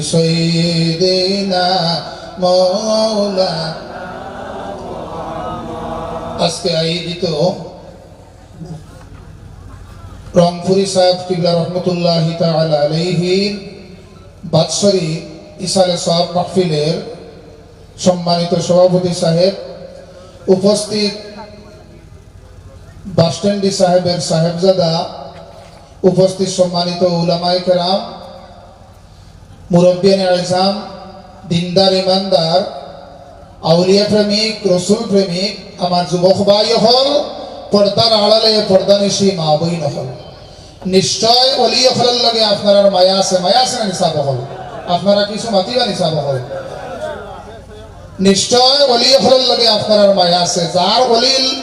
سيدنا مولانا আজকে আয়োজিত রংপুরি সাহেব কিবলা রহমতুল্লাহি তাআলা আলাইহি বাৎসরি ইসালে সাহেব মাহফিলের সম্মানিত সভাপতি সাহেব, উপস্থিত বাসস্ট্যান্ডি সাহেবের সাহেবজাদা, উপস্থিত সম্মানিত উলামায়ে কেরাম, মুরব্বিয়ানে আযম, দিনদার ইমানদার, আউলিয়া প্রেমিক, রসুল প্রেমিক, আমার যুবক ভাই হল, পর্দার আড়ালে পর্দানিশী মা বইন হল, নিশ্চয় ওলি হলের লগে আপনার মায়া আছে না নিসাব হল? আপনারা কিছু মাতিবা নিসাব হল? নিশ্চয় ওলি হলের লগে আপনার মায়া আছে। যার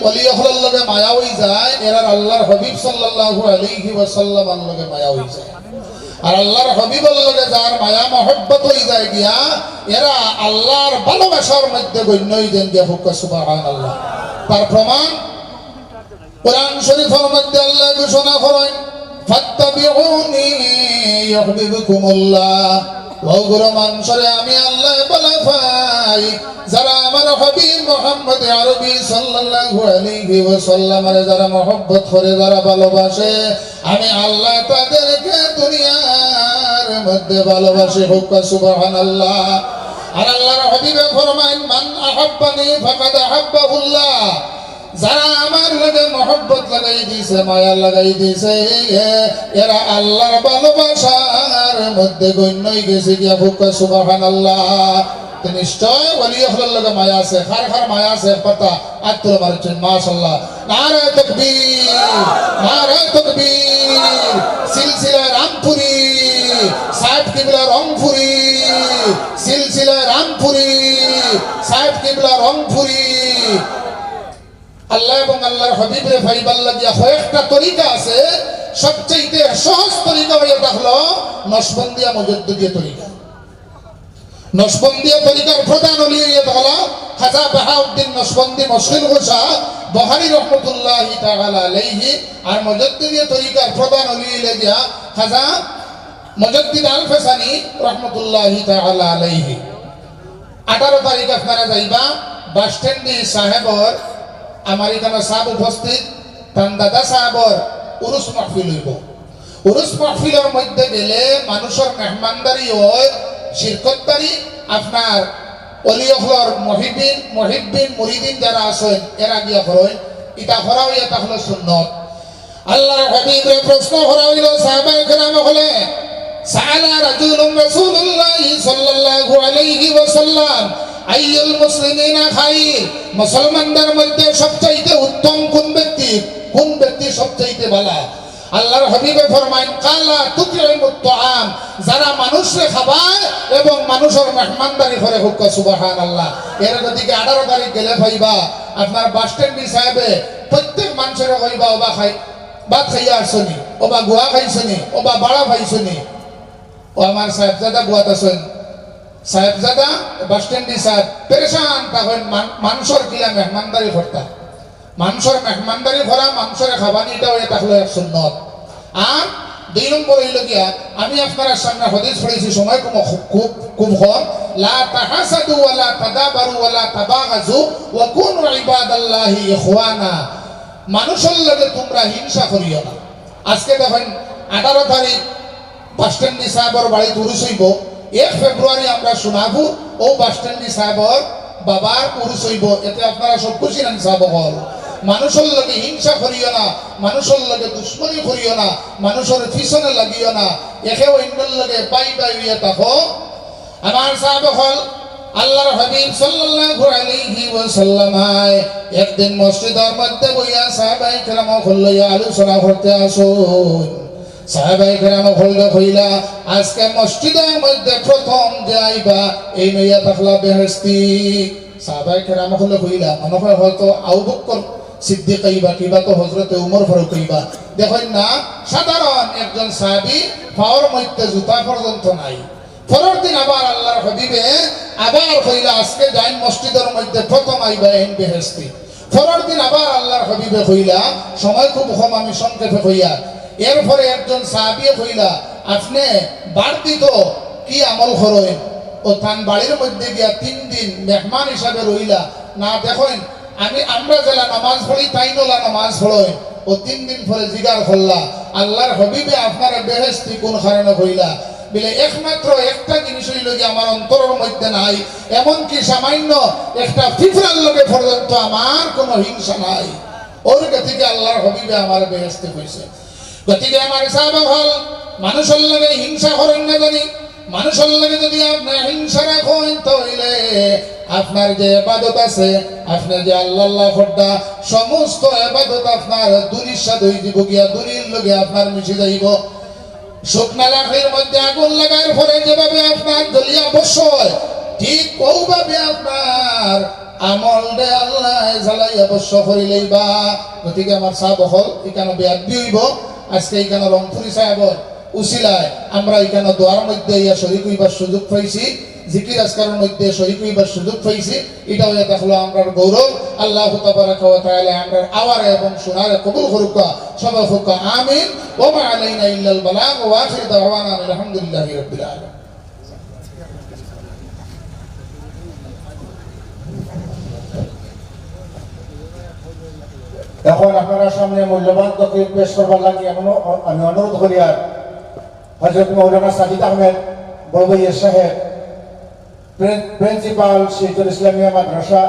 ওলি হলের লগে মায়া হই যায়, এরা আল্লাহর হাবিব সাল্লাল্লাহু আলাইহি ওয়াসাল্লামের লগে মায়া হই যায়। আর আল্লাহর হাবিবের লগে যার মায়া মহব্বত হই যায় গিয়া, এরা আল্লাহর ভালোবাসার মধ্যে গণ্য হই দেন গিয়া। হুক্কা সুবহানাল্লাহ। তার প্রমাণ কোরআন শরীফের মধ্যে আল্লাহ ঘোষণা করেন, ফাত্তাবিউনি ইউহিব্বুকুমুল্লাহ। ওগরে মানুষরে আমি আল্লাহ বলা পাই, যারা আমার হাবিব মুহাম্মদ আরবি সাল্লাল্লাহু আলাইহি ওয়াসাল্লামের যারা মহব্বত করে, যারা ভালোবাসে, আমি আল্লাহ তাদেরকে দুনিয়ার মধ্যে ভালোবাসি। হুক্কা সুবহানাল্লাহ। আর আল্লাহর হাবিবে ফরমায়েন, মান আহাব্বানি ফাকাদ আহাব্বাহুল্লাহ। যারা আমার লগে মহব্বত লাগাই দিয়েছে, মায়া লাগাই দিয়েছে, এরা আল্লাহর ভালোবাসার মধ্যে গণ্য হয়ে গেছে গিয়া। হুক্কা সুবহানাল্লাহ। নিশ্চয় ওলি হলের লগে মায়া আছে। খার খার মায়া আছে পাতা আত্মা মারছেন। মাশাআল্লাহ। নারে তাকবীর, নারে তাকবীর। সিলসিলা রামপুরি সাহেব কিবলা রংপুরি, সিলসিলা রামপুরি সাহেব কিবলা রংপুরি। আল্লাহ এবং আল্লাহর হাবিবের পাইবার লাগিয়া কয়েকটা তরিকা আছে। সবচেয়ে সহজ তরিকা এটা হলো নশবন্দিয়া মুজাদ্দিদিয়া তরিকা। নশবন্দিয়া তরিকার প্রধান ওলি হলো খাজা বাহাউদ্দিন নশবন্দি মুশকিল গোসা বুখারী রাহমাতুল্লাহি তাআলা আলাইহি। আর মুজাদ্দিদিয়া তরিকার প্রধান ওলি লাগিয়া খাজা মুজাদ্দিদ আল ফাসানি রাহমাতুল্লাহি তাআলা আলাইহি। 18 তারিখ আপনারা যাইবা বাসস্ট্যান্ডি সাহেবর, আমার এখানে সাহেব উপস্থিত, তার দাদা সাহেবর উরুস মাহফিল হইব। উরুস মাহফিলের মধ্যে গেলে মানুষের মেহমানদারি হয়, শিরকতদারি। আপনার ওলি হলর মুহিব্বিন মুরিদিন যারা আছেন, এরা গিয়া করেন। এটা করা হইয়া তা হলো সুন্নত। আল্লাহর হাবিবের প্রশ্ন করা হইল সাহাবায়ে কেরাম হলে, সাআলা রাজুলুন রাসূলুল্লাহি সাল্লাল্লাহু আলাইহি ওয়াসাল্লাম আইয়ুল মুসলিমিনা খাইর। মুসলমানদের মধ্যে সবচাইতে উত্তম কোন ব্যক্তি? কোন ব্যক্তি সবচাইতে ভালো? আল্লাহর হাবিবে ফরমায়েন, কালা তুকরিমুত তাআম। যারা মানুষকে খাবায় এবং মানুষের মেহমানদারি করে। হুক্কা সুবহানাল্লাহ। এর দিকে 18 তারিখ গেলে পাইবা আপনার বাসস্ট্যান্ডি সাহেবে প্রত্যেক মানুষের কইবা, ওবা খাই ভাত খাইয়া আসছনি, ওবা গুয়া খাইছনি, ওবা বাড়া খাইছনি। ও আমার সাহেবজাদা গুয়াত আছেন, সাহেবজাদা বাসস্ট্যান্ডি সাহেব পেরেশান তখন মানুষের কিলা মেহমানদারি করতা। মানুষের মেহমানদারি করা, মানুষের খাবানি, এটা হয়ে থাকলো এক সুন্নত। আর 2 নম্বর হইল গিয়া, আমি আপনার সামনে হাদিস পড়েছি, সময় খুব কম। লা তাহাসাদু ওয়ালা তাদাবারু ওয়ালা তাবাগাজু ওয়া কুনু ইবাদাল্লাহি ইখওয়ানা। মানুষের লগে তোমরা হিংসা করিও না। আজকে দেখেন 18 তারিখ বাসস্ট্যান্ডি সাহেবের বাড়িতে উরুস হইব। 1 ফেব্রুয়ারি আমরা শোনাবো ও বাসস্ট্যান্ডি সাহেবর বাবার উরুস হইব। এতে আপনারা সব খুশি না? সাহেব হল মানুষের লগে হিংসা করিও না, মানুষের লগে দুশ্মনী করিও না, মানুষের পিছনে লাগিও না, একে অন্যের লগে পাই হইয়া থাকো। আমার সাহেব হল আল্লাহর হাবিব সাল্লাল্লাহু আলাইহি ওয়াসাল্লাম একদিন মসজিদের মধ্যে বইয়া সাহাবায়ে কেরাম লইয়া আলোচনা করতে আসুন। সাহাবায়ে কেরাম কইলা, আজকে মসজিদের মধ্যে প্রথম যে আইবা এই নইয়া থাকলা বেহেশতি। সাহাবায়ে কেরাম কইলা, মনে হয় হয়তো আবু বকর সিদ্দিক আইবা, কিবা তো হযরত উমর ফারুক আইবা। দেখেন না, সাধারণ একজন সাহাবী পাওয়ার মধ্যে জুতা পর্যন্ত নাই। পরের দিন আবার আল্লাহর হাবিবে আবার কইলা, আজকে যাইন মসজিদের মধ্যে প্রথম আইবা এই বেহেশতি। পরের দিন আবার আল্লাহর হাবিবে কইলা, সময় খুব কম, আমি সংক্ষেপে কইয়া। এরপরে একজন সাহাবী কইলা, আপনি বাড়তি তো কি আমল করেন ও তান বাড়ির মধ্যে গিয়া 3 দিন মেহমান হিসাবে রইলা না দেখেন আমরা যারা নামাজ পড়ি তাই নলা নামাজ পড়েন ও 3 দিন পরে জিগার করলা আল্লাহর হাবিবে আপনারা বেহেশতি কোন কারণে হইলা বলে একমাত্র একটা জিনিস হইল যে আমার অন্তরের মধ্যে নাই, এমনকি সামান্য একটা ফিফরার লগে পর্যন্ত আমার কোনো হিংসা নাই। ওর গতিকে আল্লাহর হাবিবে আমার বেহেশতি হইছে। গতিকে আমার সাহাবা হল মানুষের লগে হিংসা করেন না জানি, মানুষের লগে যদি আপনি হিংসা রাখেন তাহলে আপনার যে ইবাদত আছে, আপনার যে আল্লাহ ফড্ডা সমস্ত ইবাদত আপনার দুনির সাথে হয়ে দিব গিয়া, দুনির লগে আপনার মিশে যাইব। শুকনা লাকড়ির মধ্যে আগুন লাগার পরে যেভাবে আপনার জ্বলিয়া বসয়, ঠিক ওইভাবে আপনার আমল দে আল্লাহ জ্বালাইয়া বস করিলেই বা। গতিকে আমার সাহেব হল এখানে বেয়াদবি হইব। আজকে এখানে রংপুরি সাহেবর উসিলায় আমরা এখানে দোয়ার মধ্যে ইয়া শরীক হইবার সুযোগ পাইছি, জিকির আজকারের মধ্যে শরীক হইবার সুযোগ পাইছি। এটা হয়ে দেখলো আমরার গৌরব। আল্লাহ তাবারাকা ওয়া তাআলা আমরার আওয়ারে এবং শোনারে কবুল করুক। সবাই হোক আমিন। ওয়া মা আলাইনা ইল্লাল বালাগ ওয়া আখির দাওয়ানা আলহামদুলিল্লাহি রাব্বিল আলামিন। এখন আপনারা সামনে মূল্যবান তকরির পেশ করবার লাগে আমি অনুরোধ করি আর হযরত মাওলানা সাজিদ আহমেদ বড়ভাইয়া সাহেব, প্রিন্সিপাল শহীদুল ইসলামিয়া মাদ্রাসা,